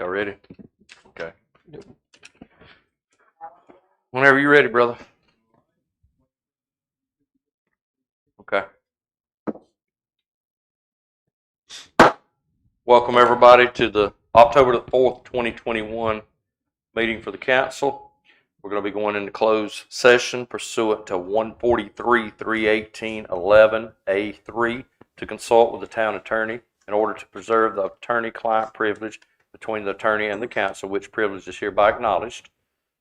Y'all ready? Okay. Whenever you're ready, brother. Okay. Welcome everybody to the October the 4th, 2021 meeting for the council. We're going to be going into closed session pursuant to 143-318-11A3 to consult with the town attorney in order to preserve the attorney-client privilege between the attorney and the council, which privilege is hereby acknowledged.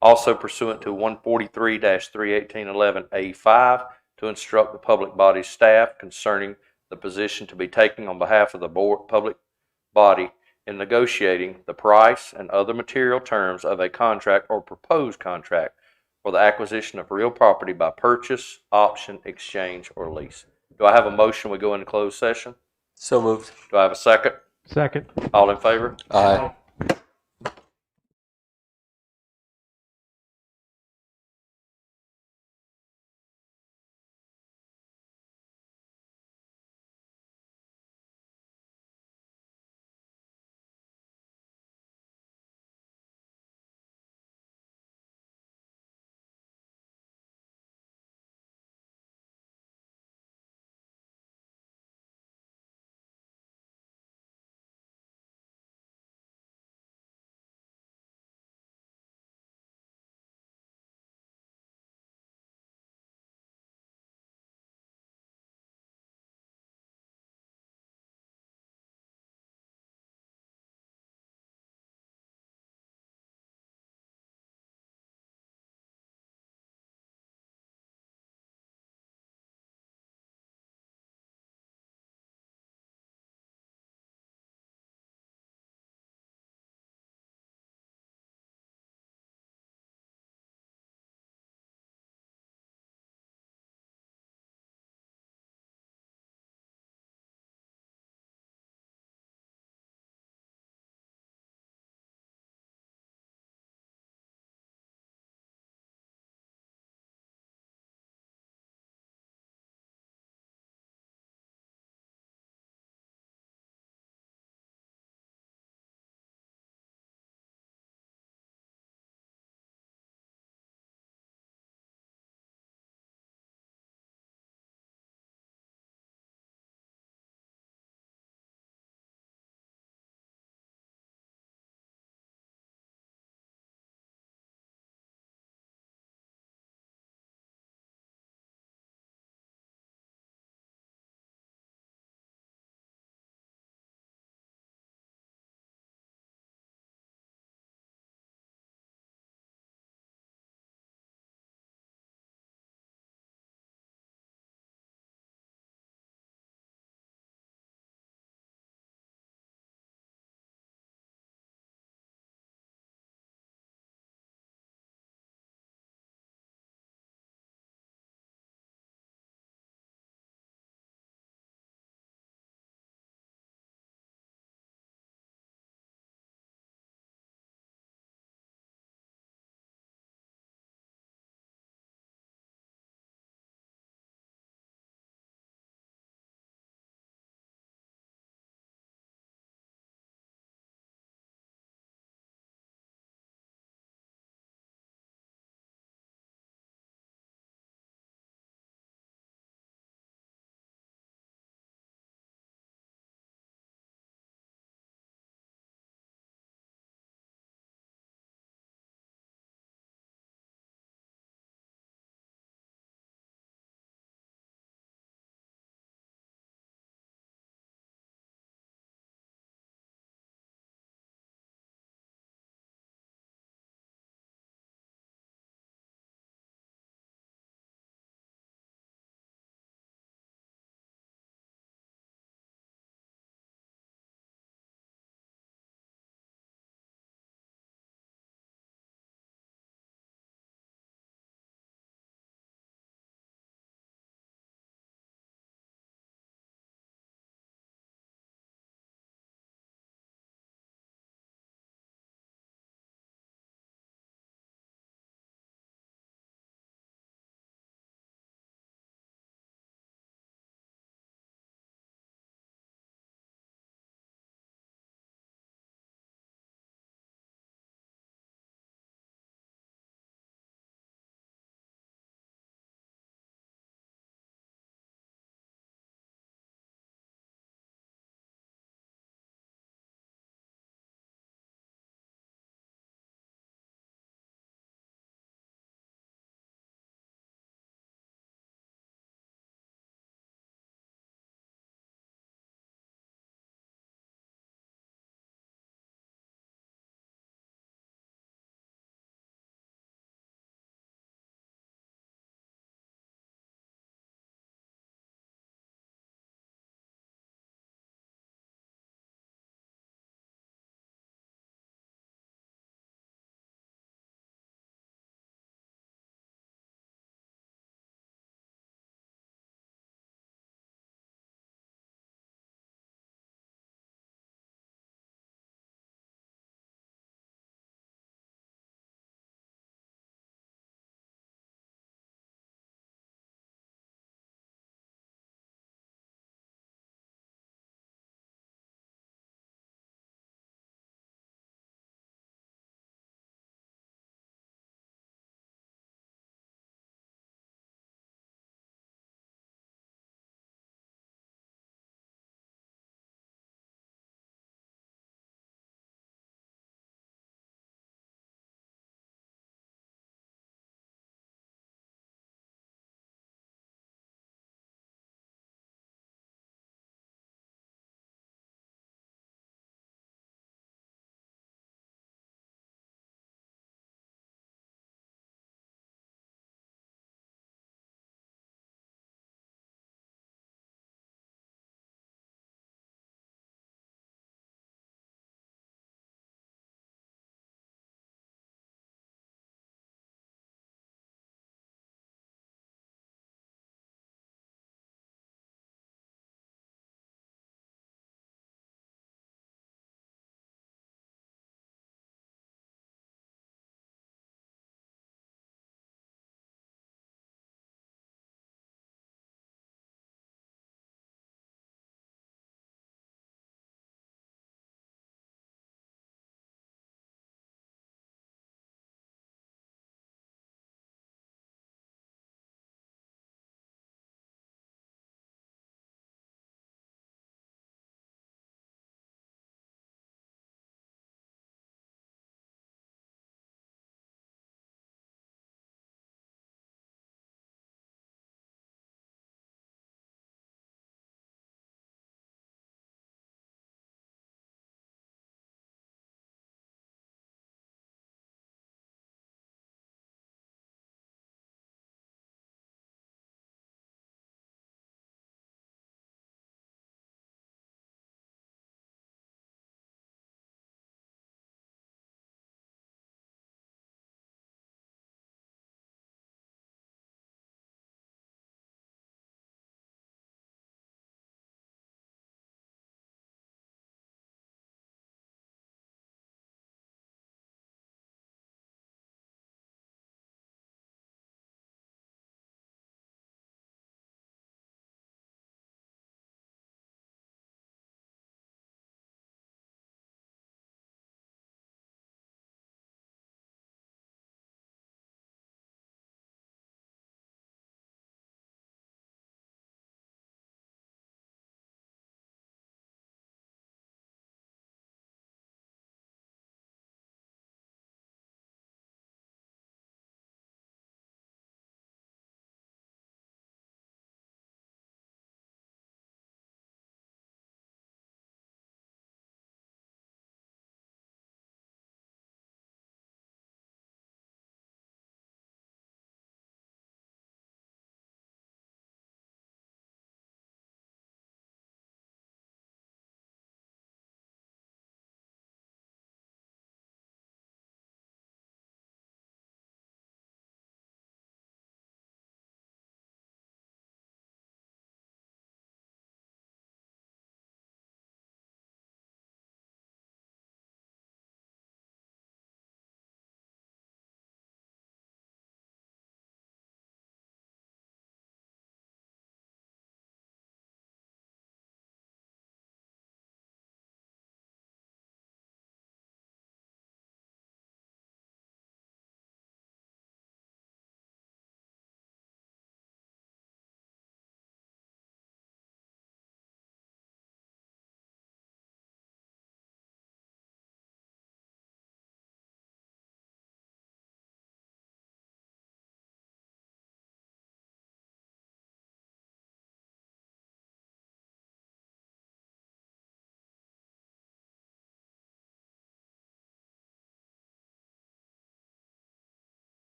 Also pursuant to 143-318-11A5 to instruct the public body staff concerning the position to be taken on behalf of the board public body in negotiating the price and other material terms of a contract or proposed contract for the acquisition of real property by purchase, option, exchange, or lease. Do I have a motion we go into closed session? So moved. Do I have a second? Second. All in favor? Aye.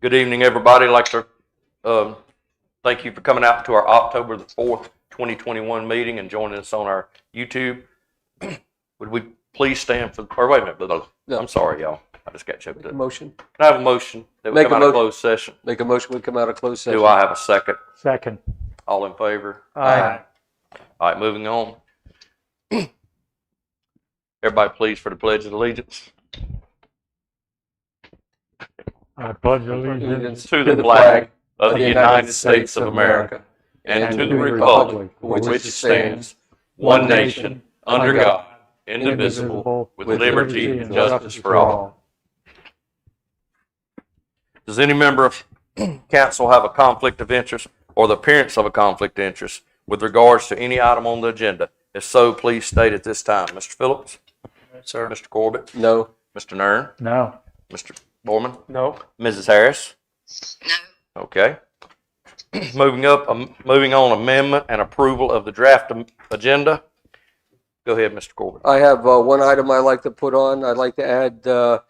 Good evening, everybody. I'd like to thank you for coming out to our October the 4th, 2021 meeting and joining us on our YouTube. Would we please stand for, or wait a minute, No. I'm sorry, y'all. I just got choked up. Motion. Can I have a motion that we come out of closed session? Make a motion, we come out of closed session. Do I have a second? Second. All in favor? Aye. All right, moving on. Everybody please for the Pledge of Allegiance. I pledge allegiance To the flag of the United States of America and to the republic for which it stands, one nation, under God, indivisible, with liberty and justice for all. Does any member of council have a conflict of interest or the appearance of a conflict of interest with regards to any item on the agenda? If so, please state at this time. Mr. Phillips? Sir. Mr. Corbett? No. Mr. Nern? No. Mr. Borman? No. Mrs. Harris? No. Okay. Moving on, amendment and approval of the draft agenda. Go ahead, Mr. Corbett. I have one item I'd like to put on. I'd like to add the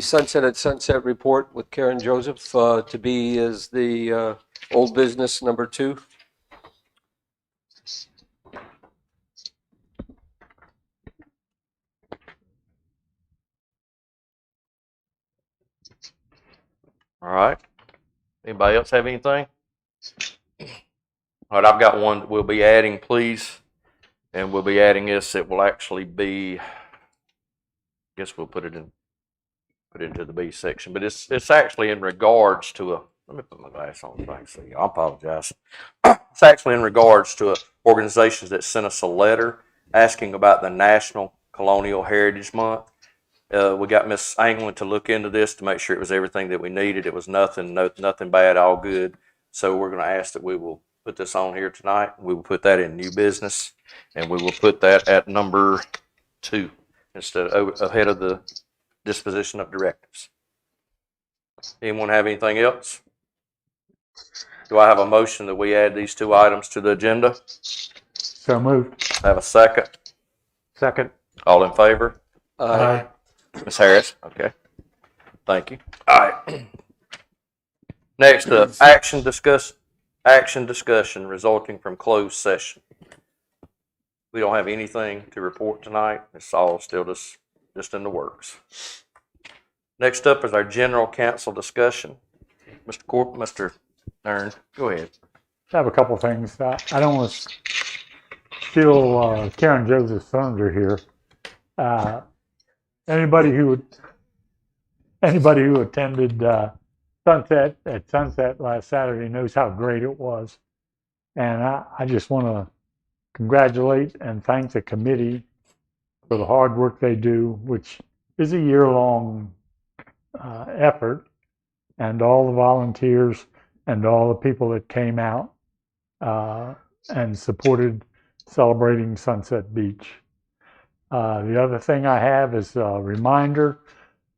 Sunset at Sunset report with Karen Joseph to be as the old business number 2. All right. Anybody else have anything? All right, I've got one that we'll be adding, please. And we'll be adding this. It will actually be, I guess we'll put it into the B section, but it's actually in regards to a, let me put my glass on so I can see. I apologize. It's actually in regards to organizations that sent us a letter asking about the National Colonial Heritage Month. We got Miss Anglin to look into this to make sure it was everything that we needed. It was nothing bad, all good. So we're going to ask that we will put this on here tonight. We will put that in new business, and we will put that at number 2 instead of ahead of the disposition of directives. Anyone have anything else? Do I have a motion that we add these 2 items to the agenda? So moved. Have a second? Second. All in favor? Aye. Ms. Harris? Okay. Thank you. All right. Next up, action discussion resulting from closed session. We don't have anything to report tonight. It's all still just in the works. Next up is our general counsel discussion. Mr. Nern, go ahead. I have a couple of things. I don't want to steal Karen Joseph's thunder here. Anybody who attended Sunset at Sunset last Saturday knows how great it was. And I just want to congratulate and thank the committee for the hard work they do, which is a year-long effort, and all the volunteers and all the people that came out and supported celebrating Sunset Beach. The other thing I have is a reminder.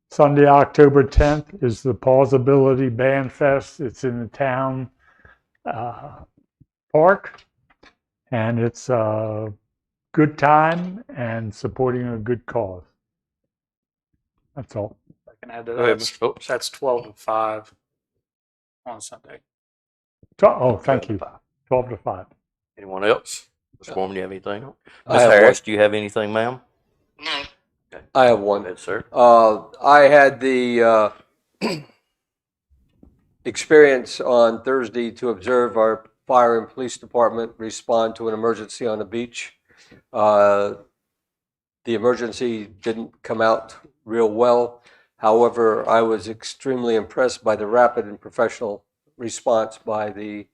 Sunday, October 10th is the Pausability Band Fest. It's in the town park, and it's a good time and supporting a good cause. That's all. I can add to Go ahead, that. Mr. Phillips. That's 12 to 5 on Sunday. Oh, thank you. 12 to 5. Anyone else? Mr. Foreman, do you have anything? I Ms. have Harris, do you have anything, ma'am? No. Okay. I have Go one. ahead, sir. I had the experience on Thursday to observe our fire and police department respond to an emergency on the beach. The emergency didn't come out real well. However, I was extremely impressed by the rapid and professional response by the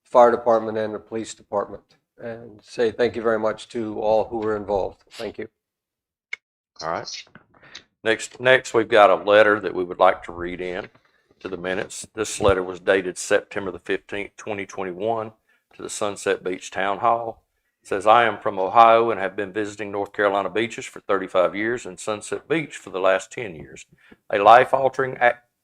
fire department and the police department. And say thank you very much to all who were involved. Thank you. All right. Next, we've got a letter that we would like to read in to the minutes. This letter was dated September the 15th, 2021 to the Sunset Beach Town Hall. It says, I am from Ohio and have been visiting North Carolina beaches for 35 years and Sunset Beach for the last 10 years. A life-altering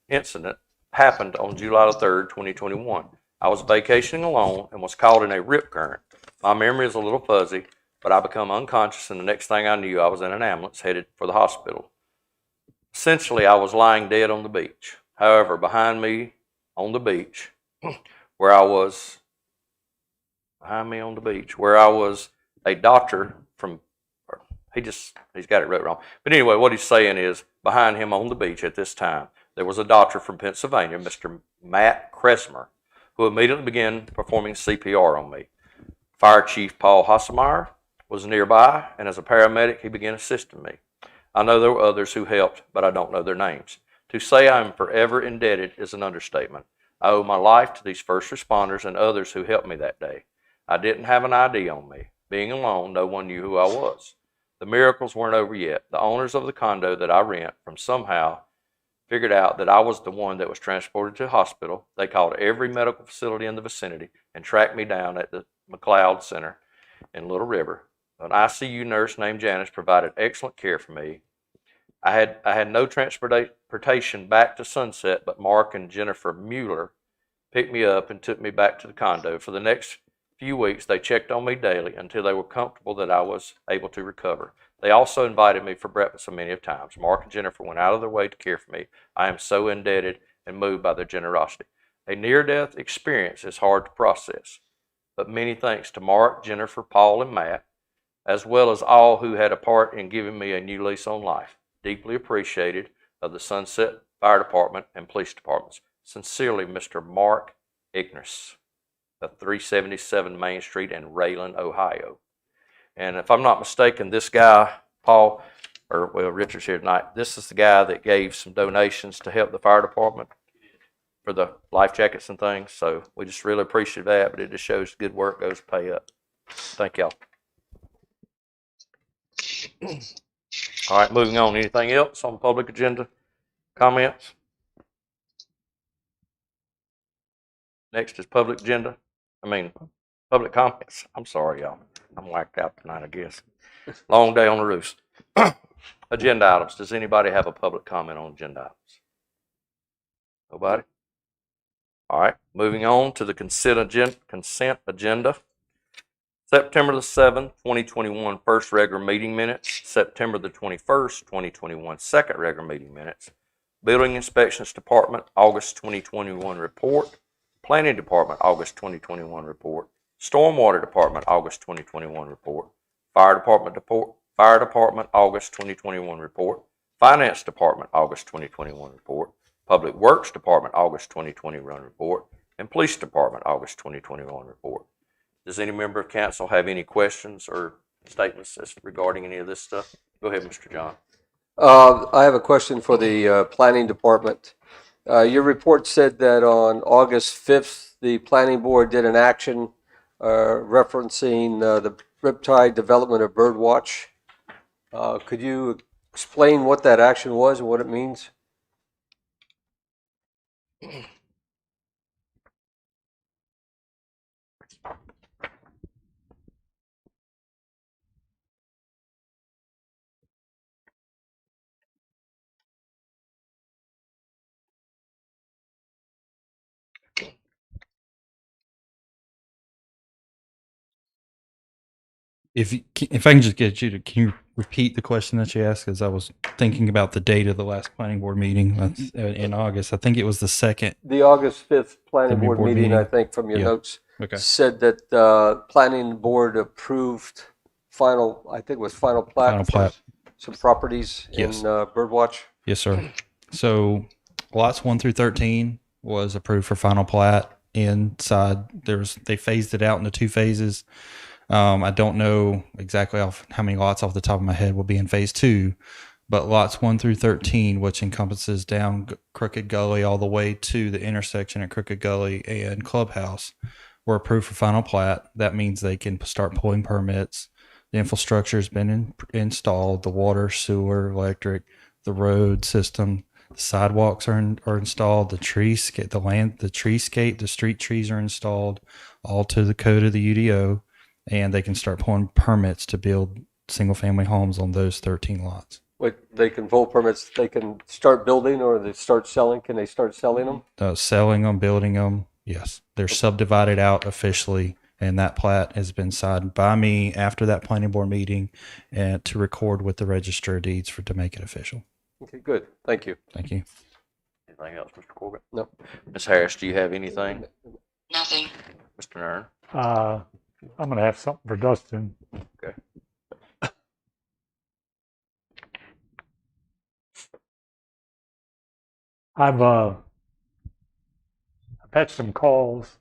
incident happened on July the 3rd, 2021. I was vacationing alone and was caught in a rip current. My memory is a little fuzzy, but I become unconscious, and the next thing I knew, I was in an ambulance headed for the hospital. Essentially, I was lying dead on the beach. However, behind me on the beach, where I was a doctor from, he's got it wrote wrong. But anyway, what he's saying is behind him on the beach at this time, there was a doctor from Pennsylvania, Mr. Matt Kresmer, who immediately began performing CPR on me. Fire Chief Paul Hassemeyer was nearby, and as a paramedic, he began assisting me. I know there were others who helped, but I don't know their names. To say I am forever indebted is an understatement. I owe my life to these first responders and others who helped me that day. I didn't have an ID on me. Being alone, no one knew who I was. The miracles weren't over yet. The owners of the condo that I rent from somehow figured out that I was the one that was transported to the hospital. They called every medical facility in the vicinity and tracked me down at the McLeod Center in Little River. An ICU nurse named Janice provided excellent care for me. I had no transportation back to Sunset, but Mark and Jennifer Mueller picked me up and took me back to the condo. For the next few weeks, they checked on me daily until they were comfortable that I was able to recover. They also invited me for breakfast so many times. Mark and Jennifer went out of their way to care for me. I am so indebted and moved by their generosity. A near-death experience is hard to process, but many thanks to Mark, Jennifer, Paul, and Matt, as well as all who had a part in giving me a new lease on life. Deeply appreciated of the Sunset Fire Department and Police Departments. Sincerely, Mr. Mark Ignis of 377 Main Street in Rayland, Ohio. And if I'm not mistaken, this guy, Paul, Richard's here tonight, this is the guy that gave some donations to help the fire department for the life jackets and things. So we just really appreciate that, but it just shows good work goes to pay up. Thank y'all. All right, moving on. Anything else on public agenda? Comments? Next is public comments. I'm sorry, y'all. I'm whacked out tonight, I guess. Long day on the roofs. Agenda items. Does anybody have a public comment on agenda items? Nobody? All right, moving on to the consent agenda. September the 7th, 2021, first regular meeting minutes. September the 21st, 2021, second regular meeting minutes. Building Inspections Department, August 2021 report. Planning Department, August 2021 report. Stormwater Department, August 2021 report. Fire Department, August 2021 report. Finance Department, August 2021 report. Public Works Department, August 2021 report. And Police Department, August 2021 report. Does any member of council have any questions or statements regarding any of this stuff? Go ahead, Mr. John. I have a question for the Planning Department. Your report said that on August 5th, the Planning Board did an action referencing the Riptide development of Birdwatch. Could you explain what that action was and what it means? If I can just get you to, can you repeat the question that you asked? Because I was thinking about the date of the last planning board meeting in August. I think it was the second. The August 5th Planning Board meeting, I think, from your notes, said that Planning Board approved final plat for some properties in Birdwatch. Yes, sir. So lots 1 through 13 was approved for final plat. Inside, they phased it out into 2 phases. I don't know exactly how many lots off the top of my head will be in phase 2, but lots 1 through 13, which encompasses down Crooked Gully all the way to the intersection at Crooked Gully and Clubhouse, were approved for final plat. That means they can start pulling permits. The infrastructure has been installed: the water, sewer, electric, the road system. The sidewalks are installed. The treescape, the street trees are installed, all to the code of the UDO. And they can start pulling permits to build single-family homes on those 13 lots. Wait, they can pull permits, they can start building, or they start selling? Can they start selling them? Selling them, building them, yes. They're subdivided out officially, and that plat has been signed by me after that planning board meeting and to record with the Register of Deeds to make it official. Okay, good. Thank you. Thank you. Anything else, Mr. Corbett? No. Ms. Harris, do you have anything? Nothing. Mr. Nern? I'm going to have something for Dustin. Okay. I've had some calls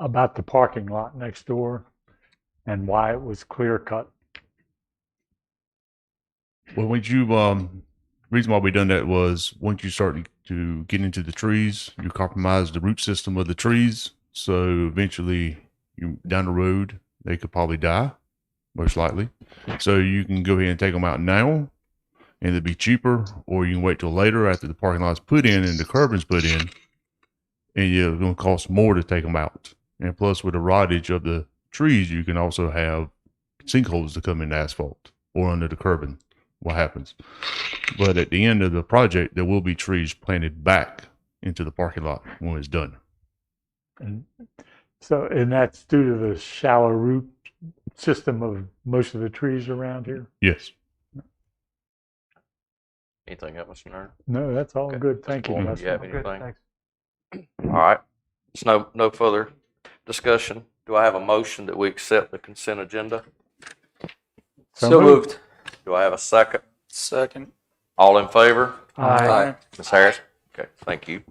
about the parking lot next door and why it was clear cut. Well, once you reason why we done that was once you start to get into the trees, you compromise the root system of the trees. So eventually, you down the road, they could probably die, most likely. So you can go ahead and take them out now, and it'd be cheaper, or you can wait till later after the parking lot's put in and the curbing's put in, and yeah, it's going to cost more to take them out. And plus, with the rottage of the trees, you can also have sinkholes that come in the asphalt or under the curbing. What happens? But at the end of the project, there will be trees planted back into the parking lot when it's done. And that's due to the shallow root system of most of the trees around here. Yes. Anything else, Mr. Nern? No, that's all Okay. good. Thank you, Well, do Dustin. you have Good, anything? thanks. All right. There's no further discussion. Do I have a motion that we accept the consent agenda? So moved. Do I have a second? Second. All in favor? Aye. Ms. Harris? Okay, thank you.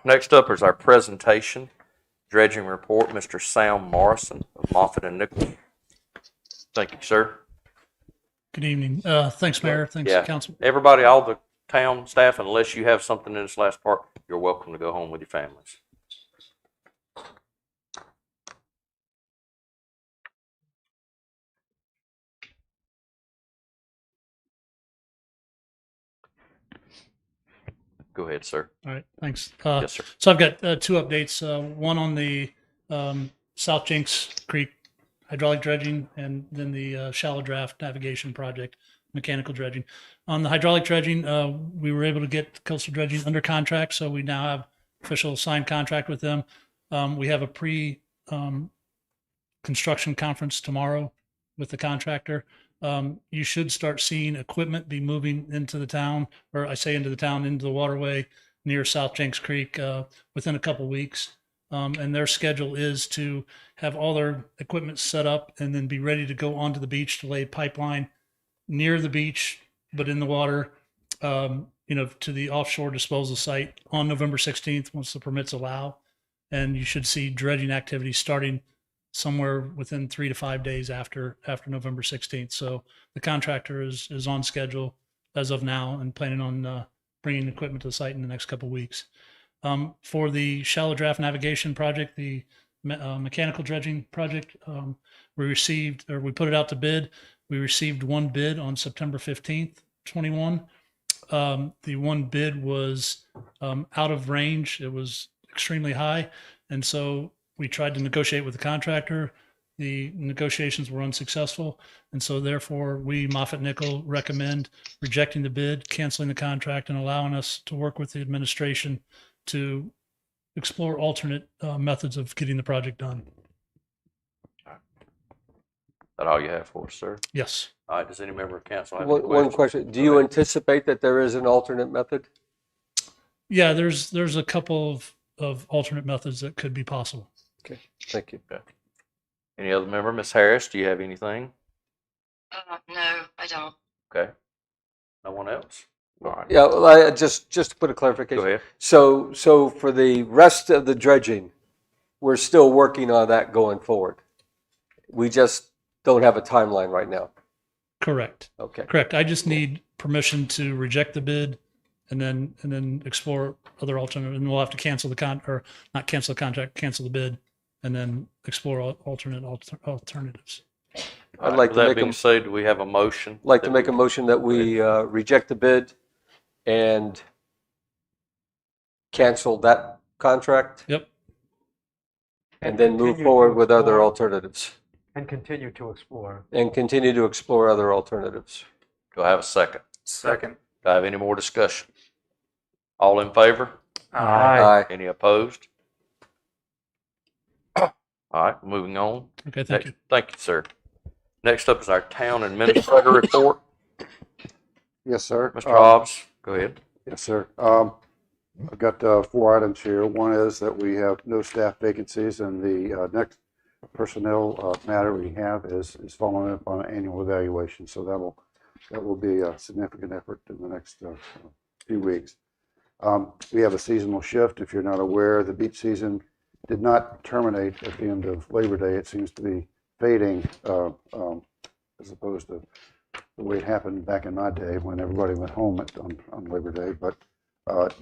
Next up is our presentation, dredging report, Mr. Sam Morrison of Moffett and Nichols. Thank you, sir. Good evening. Thanks, Mayor. Thanks, Yeah. Council. Everybody, all the town staff, unless you have something in this last part, you're welcome to go home with your families. Go ahead, sir. All right, thanks. Yes, sir. So I've got two updates. One on the South Jinks Creek hydraulic dredging, and then the shallow draft navigation project, mechanical dredging. On the hydraulic dredging, we were able to get coastal dredging under contract, so we now have official signed contract with them. We have a pre-construction conference tomorrow with the contractor. You should start seeing equipment be moving into the town, or I say into the town, into the waterway near South Jenks Creek within a couple weeks. And their schedule is to have all their equipment set up and then be ready to go onto the beach to lay pipeline near the beach, but in the water, to the offshore disposal site on November 16th, once the permits allow. And you should see dredging activity starting somewhere within 3 to 5 days after November 16th. So the contractor is on schedule as of now and planning on bringing equipment to the site in the next couple of weeks. For the shallow draft navigation project, the mechanical dredging project, we put it out to bid. We received one bid on September 15th, 21. The one bid was out of range. It was extremely high. And so we tried to negotiate with the contractor. The negotiations were unsuccessful. And so therefore we, Moffett Nickel, recommend rejecting the bid, canceling the contract, and allowing us to work with the administration to explore alternate methods of getting the project done. That all you have for us, sir? Yes. All right, does any member of council have any One questions? question. Do you anticipate that there is an alternate method? Yeah, there's a couple of alternate methods that could be possible. Okay, thank you. Any other member? Ms. Harris, do you have anything? No, I don't. Okay. No one else? All right. Yeah, well, just to put a clarification. Go ahead. So for the rest of the dredging, we're still working on that going forward. We just don't have a timeline right now. Correct. Okay. Correct. I just need permission to reject the bid and then explore other alternatives. And we'll have to cancel the not cancel the contract, cancel the bid, and then explore alternatives. I'd like With to that make being a, said, do we have a motion? like to make a motion that we reject the bid and cancel that contract Yep. and then move continue forward to with other explore- alternatives And continue to explore. and continue to explore other alternatives. Do I have a second? Second. Do I have any more discussion? All in favor? Aye. Any opposed? All right, moving on. Okay. Thank you. Thank you, sir. Next up is our town administrator report. Yes, sir. Mr. Hobbs, go ahead. Yes, sir. I've got 4 items here. One is that we have no staff vacancies, and the next personnel matter we have is following up on an annual evaluation. So that will be a significant effort in the next few weeks. We have a seasonal shift. If you're not aware, the beach season did not terminate at the end of Labor Day. It seems to be fading as opposed to the way it happened back in my day when everybody went home on Labor Day. But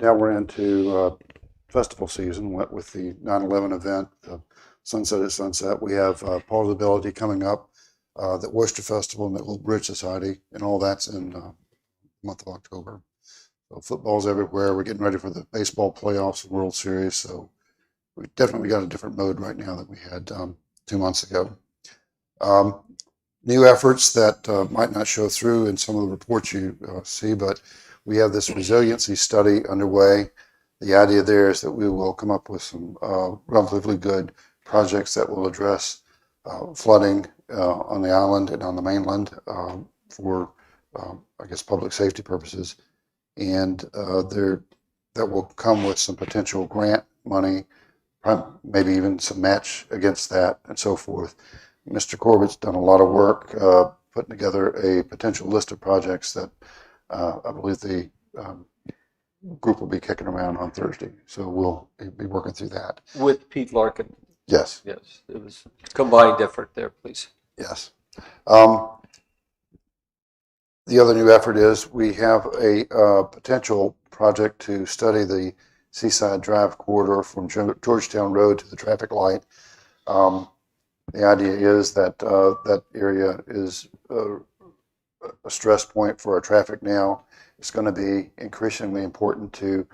now we're into festival season with the 9/11 event, the Sunset at Sunset. We have Pausability coming up, the Oyster Festival and the Little Bridge Society, and all that's in the month of October. So football's everywhere. We're getting ready for the baseball playoffs and World Series. So we definitely got a different mode right now than we had 2 months ago. New efforts that might not show through in some of the reports you see, but we have this resiliency study underway. The idea there is that we will come up with some relatively good projects that will address flooding on the island and on the mainland for, I guess, public safety purposes. And that will come with some potential grant money, maybe even some match against that and so forth. Mr. Corbett's done a lot of work putting together a potential list of projects that I believe the group will be kicking around on Thursday. So we'll be working through that. With Pete Larkin. Yes. Yes, it was combined effort there, please. Yes. The other new effort is we have a potential project to study the Seaside Drive corridor from Georgetown Road to the traffic light. The idea is that that area is a stress point for our traffic now. It's going to be increasingly important to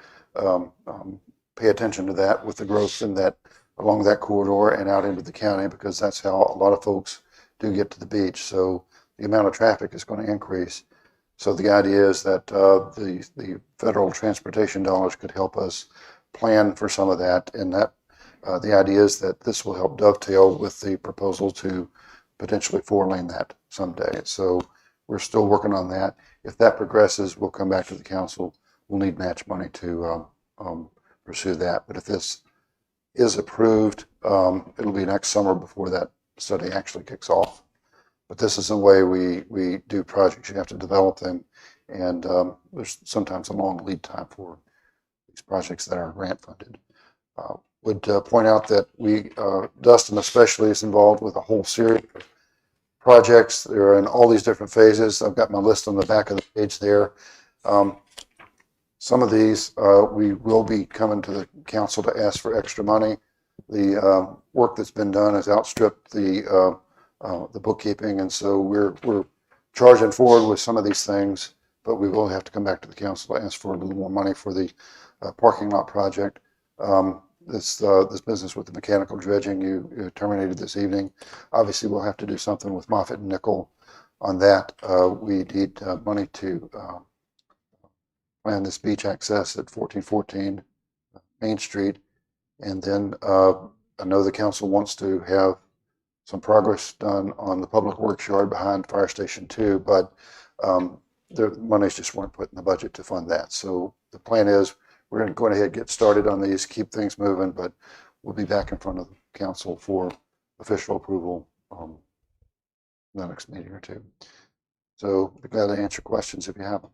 pay attention to that with the growth in that along that corridor and out into the county, because that's how a lot of folks do get to the beach. So the amount of traffic is going to increase. So the idea is that the federal transportation dollars could help us plan for some of that, and that the idea is that this will help dovetail with the proposal to potentially 4-lane that someday. So we're still working on that. If that progresses, we'll come back to the council. We'll need match money to pursue that. But if this is approved, it'll be next summer before that study actually kicks off. But this is the way we do projects. You have to develop them, and there's sometimes a long lead time for these projects that are grant funded. Would point out that Dustin especially is involved with a whole series of projects. They're in all these different phases. I've got my list on the back of the page there. Some of these we will be coming to the council to ask for extra money. The work that's been done has outstripped the bookkeeping, and so we're charging forward with some of these things, but we will have to come back to the council to ask for a little more money for the parking lot project. This business with the mechanical dredging you terminated this evening. Obviously, we'll have to do something with Moffitt and Nickel on that. We need money to plan this beach access at 1414 Main Street, and then I know the council wants to have some progress done on the public works yard behind Fire Station 2, but the monies just weren't put in the budget to fund that. So the plan is we're going to go ahead and get started on these, keep things moving, but we'll be back in front of the council for official approval in the next meeting or two. So I'd be glad to answer questions if you have them.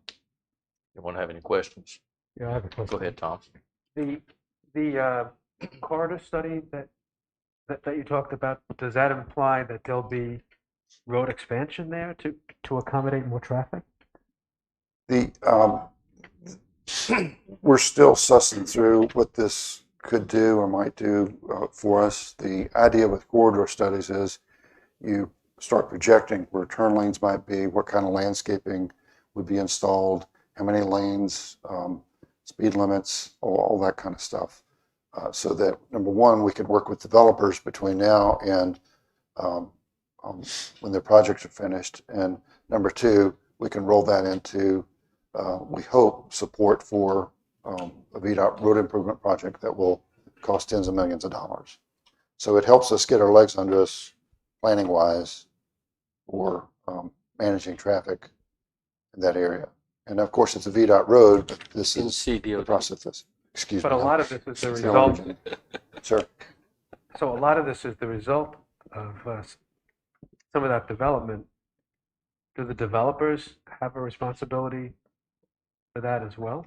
Anyone have any questions? Yeah, I have a Go question. ahead, Tom. The corridor study that you talked about, does that imply that there'll be road expansion there to accommodate more traffic? We're still sussing through what this could do or might do for us. The idea with corridor studies is you start projecting where turn lanes might be, what kind of landscaping would be installed, how many lanes, speed limits, all that kind of stuff. So that, number one, we can work with developers between now and when their projects are finished. And number two, we can roll that into, we hope, support for a VDOT road improvement project that will cost tens of millions of dollars. So it helps us get our legs under us planning-wise for managing traffic in that area. And of course, it's a VDOT road, but this In is the CDOT. process. Excuse me. But a lot of this is the I'm result, challenging. Sir, so a lot of this is the result of some of that development. Do the developers have a responsibility for that as well?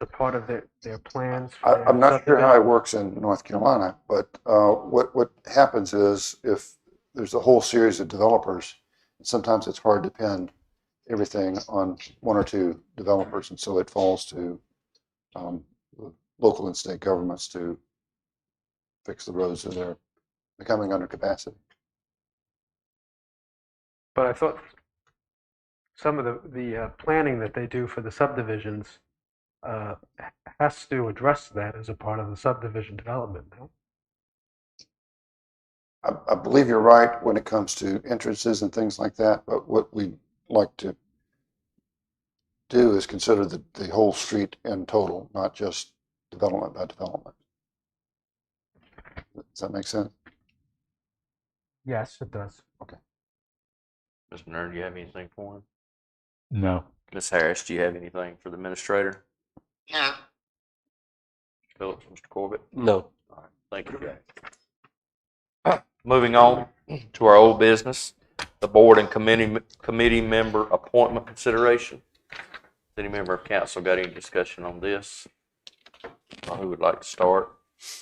The part of their plans for their I'm not sure how it subdivision? works in North Carolina, but what happens is if there's a whole series of developers, sometimes it's hard to pin everything on one or two developers, and so it falls to the local and state governments to fix the roads that are becoming under capacity. But I thought some of the planning that they do for the subdivisions has to address that as a part of the subdivision development, no? I believe you're right when it comes to entrances and things like that, but what we like to do is consider the whole street in total, not just development by development. Does that make sense? Yes, it does. Mr. Nerd, do you have anything for him? No. Ms. Harris, do you have anything for the administrator? No. Phillips, Mr. Corbett? No. All right, thank you, Jack. Moving on to our old business, the board and committee member appointment consideration. Has any member of council got any discussion on this? Or who would like to start,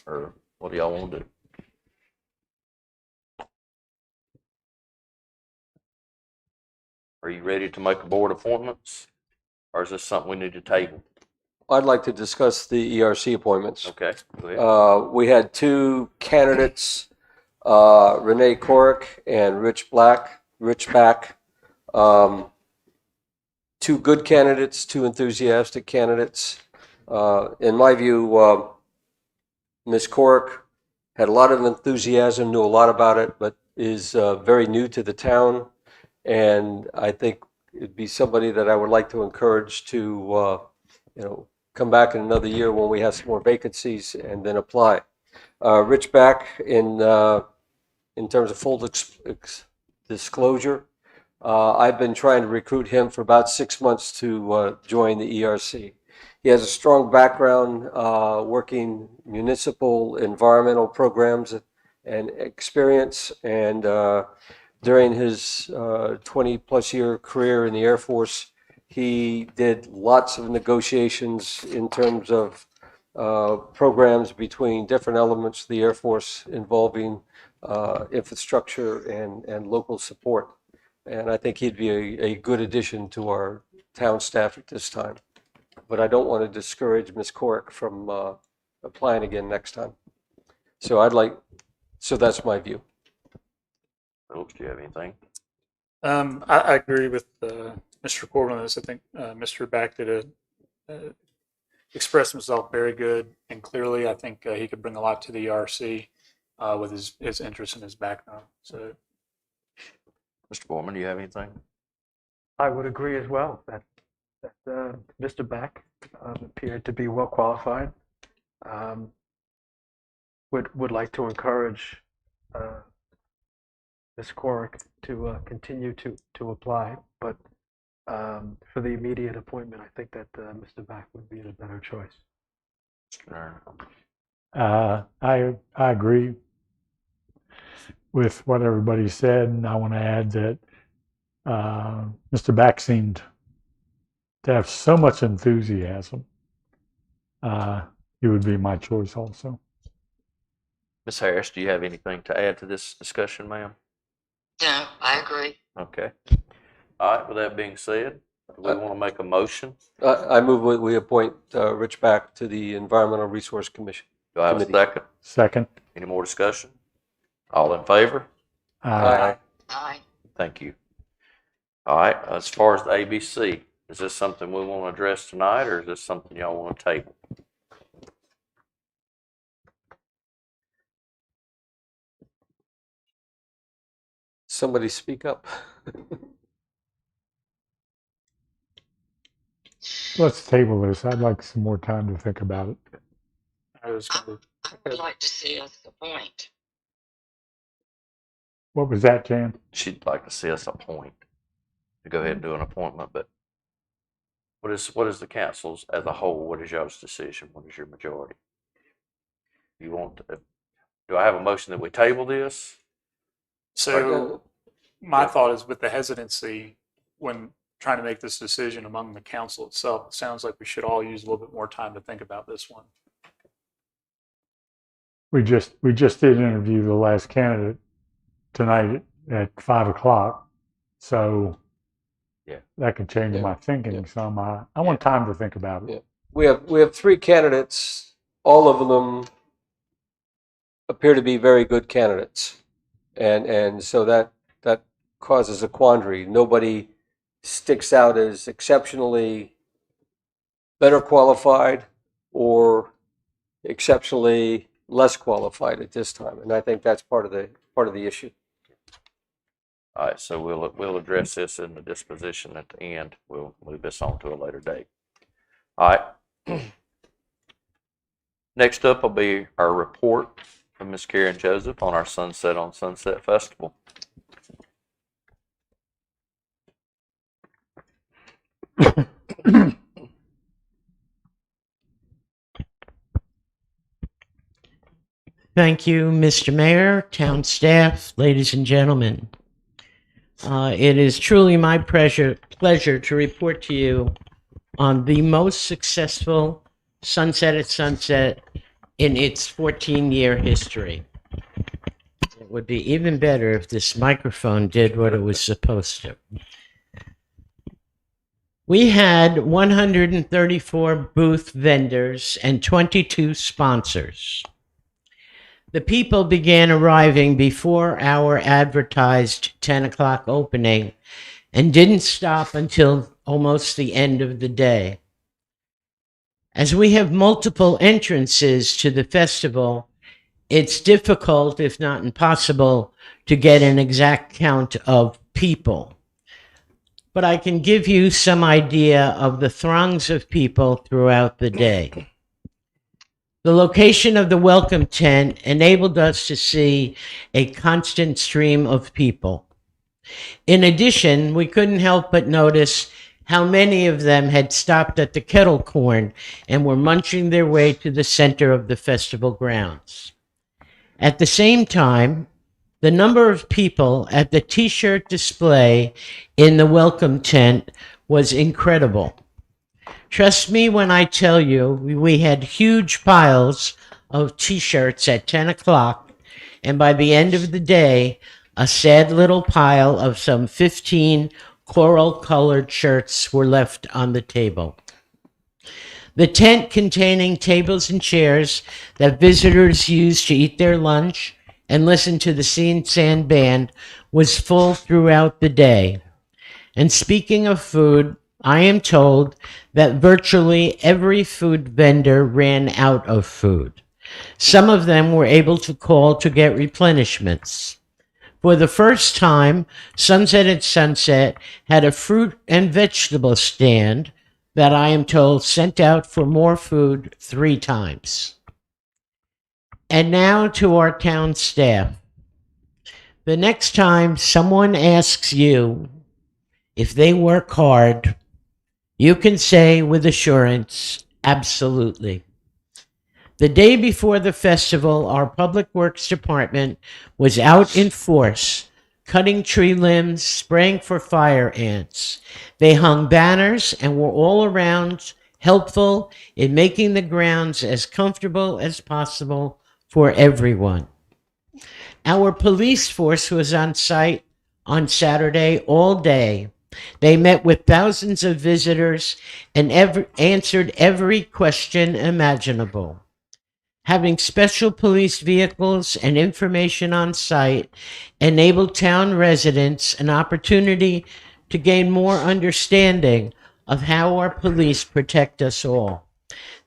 or what do y'all want to do? Are you ready to make a board appointments, or is this something we need to table? I'd like to discuss the ERC appointments. Okay, go ahead. We had two candidates, Renee Corrick and Rich Back. Two good candidates, two enthusiastic candidates. In my view, Ms. Corrick had a lot of enthusiasm, knew a lot about it, but is very new to the town. And I think it'd be somebody that I would like to encourage to, come back in another year when we have some more vacancies and then apply. Rich Back, in terms of full disclosure, I've been trying to recruit him for about 6 months to join the ERC. He has a strong background working municipal environmental programs and experience, and during his 20-plus year career in the Air Force, he did lots of negotiations in terms of programs between different elements of the Air Force involving infrastructure and local support. And I think he'd be a good addition to our town staff at this time. But I don't want to discourage Ms. Corrick from applying again next time. So that's my view. Phillips, do you have anything? I agree with Mr. Corbin on this. I think Mr. Back expressed himself very good and clearly. I think he could bring a lot to the ERC with his interest and his background. So, Mr. Borman, do you have anything? I would agree as well that Mr. Beck appeared to be well qualified. Would like to encourage Ms. Corrick to continue to apply, but for the immediate appointment, I think that Mr. Beck would be a better choice. Mr. Nerd? I agree with what everybody said, and I want to add that Mr. Back seemed to have so much enthusiasm. He would be my choice also. Ms. Harris, do you have anything to add to this discussion, ma'am? No, I agree. Okay. All right, with that being said, do we want to make a motion? I move we appoint Rich Back to the Environmental Resource Commission. Do I have a second? Second. Any more discussion? All in favor? Aye. Aye. Thank you. All right, as far as the ABC, is this something we want to address tonight, or is this something y'all want to table? Somebody speak up. Let's table this. I'd like some more time to think about it. I was going I would like to see us appoint. What was that, Jan? She'd like to see us appoint, to go ahead and do an appointment, but What is the council's as a whole? What is y'all's decision? What is your majority? You want to, do I have a motion that we table this? So my thought is with the hesitancy when trying to make this decision among the council itself, it sounds like we should all use a little bit more time to think about this one. We just did interview the last candidate tonight at 5 o'clock. So Yeah. that could change Yeah. my thinking Yeah. some. I want time to think about it. Yeah. We have 3 candidates. All of them appear to be very good candidates. And so that causes a quandary. Nobody sticks out as exceptionally better qualified or exceptionally less qualified at this time. And I think that's part of the issue. All right, so we'll address this in the disposition at the end. We'll move this on to a later date. All right. Next up will be our report from Ms. Karen Joseph on our Sunset on Sunset Festival. Thank you, Mr. Mayor, town staff, ladies and gentlemen. It is truly my pleasure to report to you on the most successful Sunset at Sunset in its 14-year history. It would be even better if this microphone did what it was supposed to. We had 134 booth vendors and 22 sponsors. The people began arriving before our advertised 10 o'clock opening and didn't stop until almost the end of the day. As we have multiple entrances to the festival, it's difficult, if not impossible, to get an exact count of people. But I can give you some idea of the throngs of people throughout the day. The location of the welcome tent enabled us to see a constant stream of people. In addition, we couldn't help but notice how many of them had stopped at the kettle corn and were munching their way to the center of the festival grounds. At the same time, the number of people at the t-shirt display in the welcome tent was incredible. Trust me when I tell you, we had huge piles of t-shirts at 10 o'clock, and by the end of the day, a sad little pile of some 15 coral-colored shirts were left on the table. The tent containing tables and chairs that visitors used to eat their lunch and listen to the Scene Sand Band was full throughout the day. And speaking of food, I am told that virtually every food vendor ran out of food. Some of them were able to call to get replenishments. For the first time, Sunset at Sunset had a fruit and vegetable stand that I am told sent out for more food 3 times. And now to our town staff. The next time someone asks you if they work hard, you can say with assurance, absolutely. The day before the festival, our Public Works Department was out in force, cutting tree limbs, spraying for fire ants. They hung banners and were all around helpful in making the grounds as comfortable as possible for everyone. Our police force was on site on Saturday all day. They met with thousands of visitors and answered every question imaginable. Having special police vehicles and information on site enabled town residents an opportunity to gain more understanding of how our police protect us all.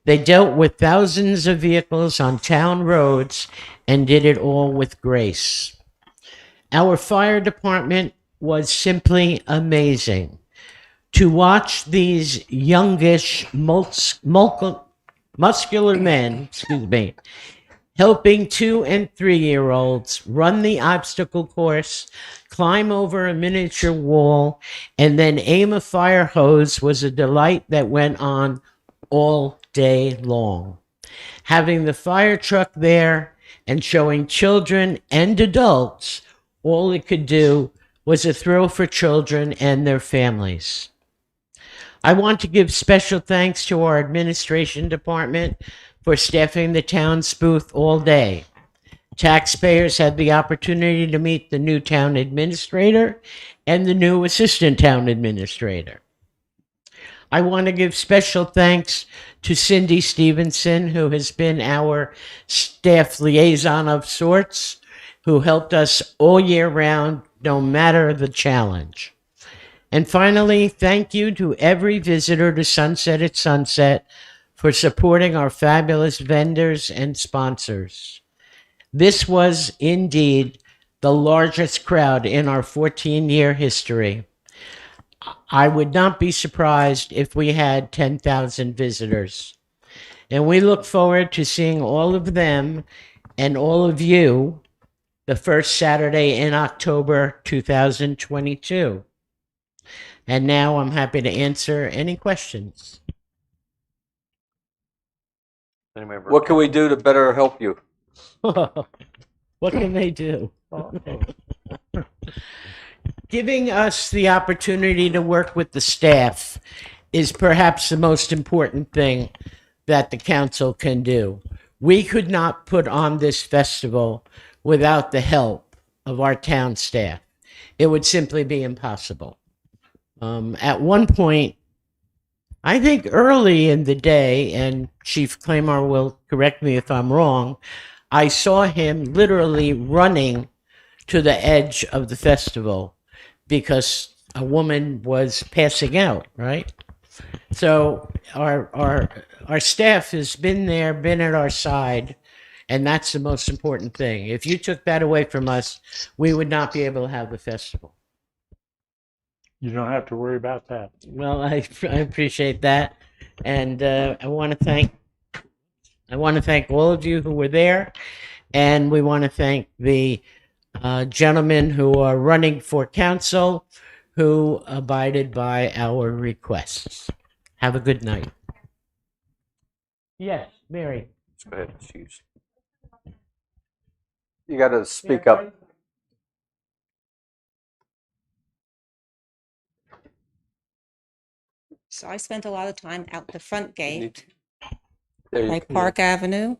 They dealt with thousands of vehicles on town roads and did it all with grace. Our fire department was simply amazing. To watch these youngish, muscular men, helping 2 and 3-year-olds run the obstacle course, climb over a miniature wall, and then aim a fire hose was a delight that went on all day long. Having the fire truck there and showing children and adults all it could do was a thrill for children and their families. I want to give special thanks to our administration department for staffing the town's booth all day. Taxpayers had the opportunity to meet the new town administrator and the new assistant town administrator. I want to give special thanks to Cindy Stevenson, who has been our staff liaison of sorts, who helped us all year round, no matter the challenge. And finally, thank you to every visitor to Sunset at Sunset for supporting our fabulous vendors and sponsors. This was indeed the largest crowd in our 14-year history. I would not be surprised if we had 10,000 visitors. And we look forward to seeing all of them and all of you the first Saturday in October 2022. And now I'm happy to answer any questions. Any member? What can we do to better help you? What can they do? Giving us the opportunity to work with the staff is perhaps the most important thing that the council can do. We could not put on this festival without the help of our town staff. It would simply be impossible. At one point, I think early in the day, and Chief Claymore will correct me if I'm wrong, I saw him literally running to the edge of the festival because a woman was passing out, right? So our staff has been there, been at our side, and that's the most important thing. If you took that away from us, we would not be able to have the festival. You don't have to worry about that. Well, I appreciate that, and I want to thank all of you who were there, and we want to thank the gentlemen who are running for council who abided by our requests. Have a good night. Yes, Mary. Let's go ahead and choose. You got to speak up. So I spent a lot of time out the front gate, There you like go. Park Avenue,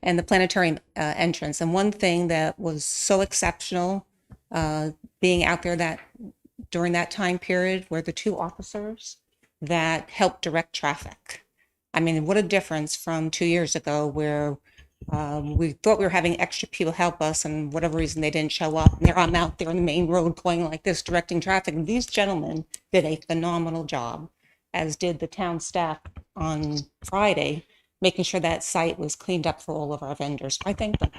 and the planetarium entrance. And one thing that was so exceptional, being out there during that time period, were the 2 officers that helped direct traffic. I mean, what a difference from 2 years ago, where we thought we were having extra people help us, and whatever reason they didn't show up. And I'm out there on the main road going like this, directing traffic. And these gentlemen did a phenomenal job, as did the town staff on Friday, making sure that site was cleaned up for all of our vendors. I thank them.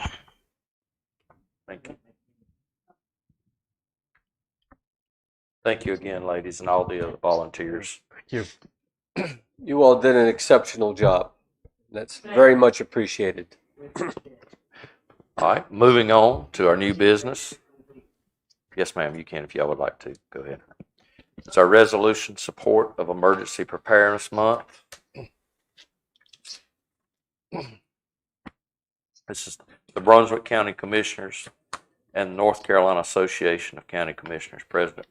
Thank you. Thank you again, ladies, and all the other volunteers. Thank you. You all did an exceptional job. That's very much appreciated. All right, moving on to our new business. Yes, ma'am, you can if y'all would like to. Go ahead. It's our resolution support of Emergency Preparedness Month. This is the Brunswick County Commissioners and North Carolina Association of County Commissioners President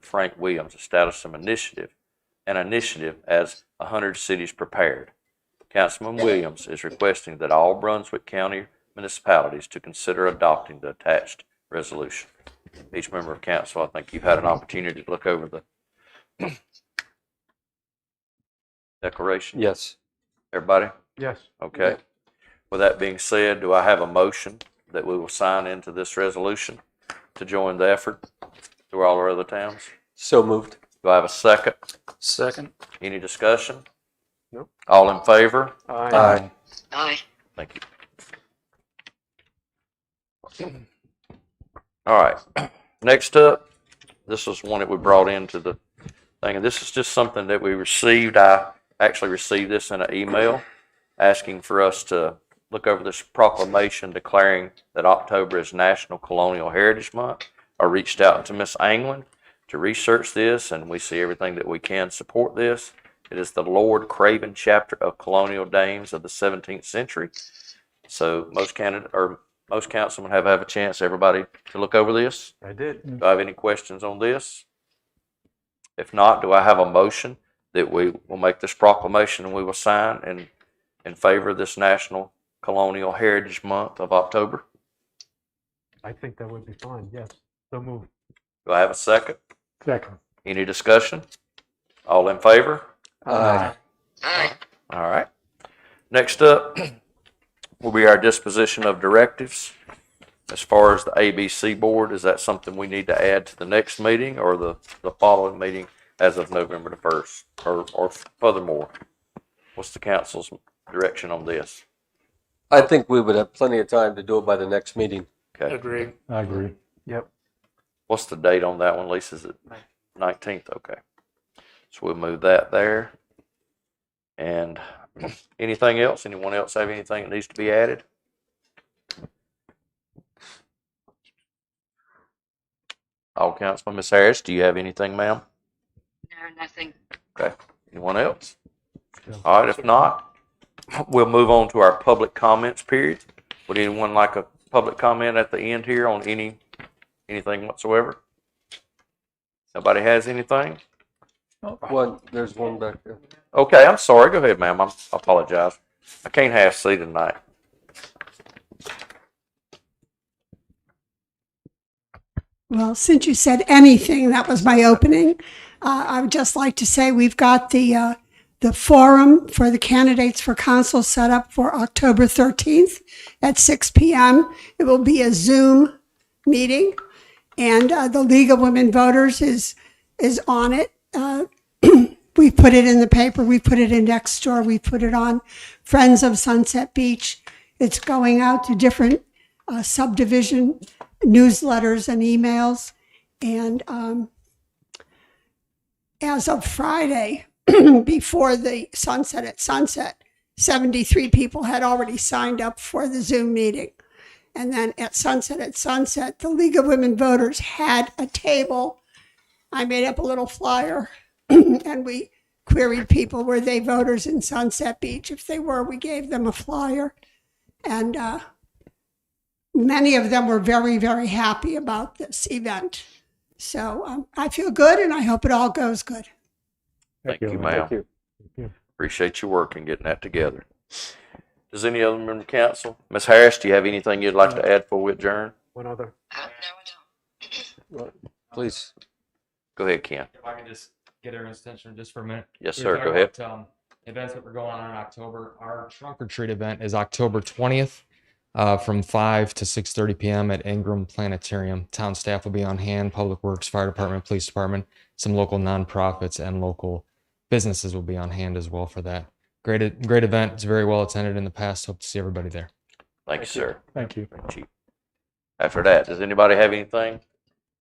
Frank Williams established an initiative as 100 Cities Prepared. Councilman Williams is requesting that all Brunswick County municipalities to consider adopting the attached resolution. Each member of council, I think you've had an opportunity to look over the declaration. Yes. Everybody? Yes. Okay. With that being said, do I have a motion that we will sign into this resolution to join the effort through all our other towns? So moved. Do I have a second? Second. Any discussion? Nope. All in favor? Aye. Aye. Thank you. All right. Next up, this is one that we brought into the thing, and this is just something that we received. I actually received this in an email asking for us to look over this proclamation declaring that October is National Colonial Heritage Month. I reached out to Miss Anglin to research this, and we see everything that we can support this. It is the Lord Craven chapter of colonial dames of the 17th century. So most councilmen have a chance, everybody, to look over this. I did. Do I have any questions on this? If not, do I have a motion that we will make this proclamation and we will sign in favor of this National Colonial Heritage Month of October? I think that would be fine. Yes. So move. Do I have a second? Second. Any discussion? All in favor? Aye. Aye. All right. Next up will be our disposition of directives. As far as the ABC board, is that something we need to add to the next meeting or the following meeting as of November the 1st? Or furthermore, what's the council's direction on this? I think we would have plenty of time to do it by the next meeting. Okay. Agree. I agree. Yep. What's the date on that one, Lisa? Is it 19th? Okay. So we'll move that there. And anything else? Anyone else have anything that needs to be added? All councilman, Ms. Harris, do you have anything, ma'am? No, nothing. Okay. Anyone else? All right. If not, we'll move on to our public comments period. Would anyone like a public comment at the end here on anything whatsoever? Nobody has anything? There's one back there. Okay, I'm sorry. Go ahead, ma'am. I apologize. I can't half see tonight. Well, since you said anything, that was my opening. I would just like to say we've got the forum for the candidates for council set up for October 13th at 6 p.m. It will be a Zoom meeting, and the League of Women Voters is on it. We put it in the paper. We put it in Nextdoor. We put it on Friends of Sunset Beach. It's going out to different subdivision newsletters and emails. And as of Friday, before the sunset at sunset, 73 people had already signed up for the Zoom meeting. And then at sunset, the League of Women Voters had a table. I made up a little flyer and we queried people, were they voters in Sunset Beach? If they were, we gave them a flyer. And many of them were very, very happy about this event. So I feel good, and I hope it all goes good. Thank you, ma'am. Thank you. Appreciate your work in getting that together. Does any other member of the council? Ms. Harris, do you have anything you'd like to add before we adjourn? One other. No, I don't. Please. Go ahead, Ken. If I can just get everyone's attention just for a minute. Yes, We sir. were Go talking ahead. about, events that were going on in October. Our trunk or treat event is October 20th from 5 to 6:30 p.m. at Ingram Planetarium. Town staff will be on hand. Public Works, Fire Department, Police Department, some local nonprofits and local businesses will be on hand as well for that. Great event. It's very well attended in the past. Hope to see everybody there. Thank you, sir. Thank you. Thank you. After that, does anybody have anything?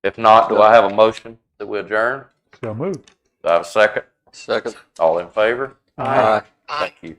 If not, do I have a motion that we adjourn? So moved. Do I have a second? Second. All in favor? Aye. Aye. Thank you.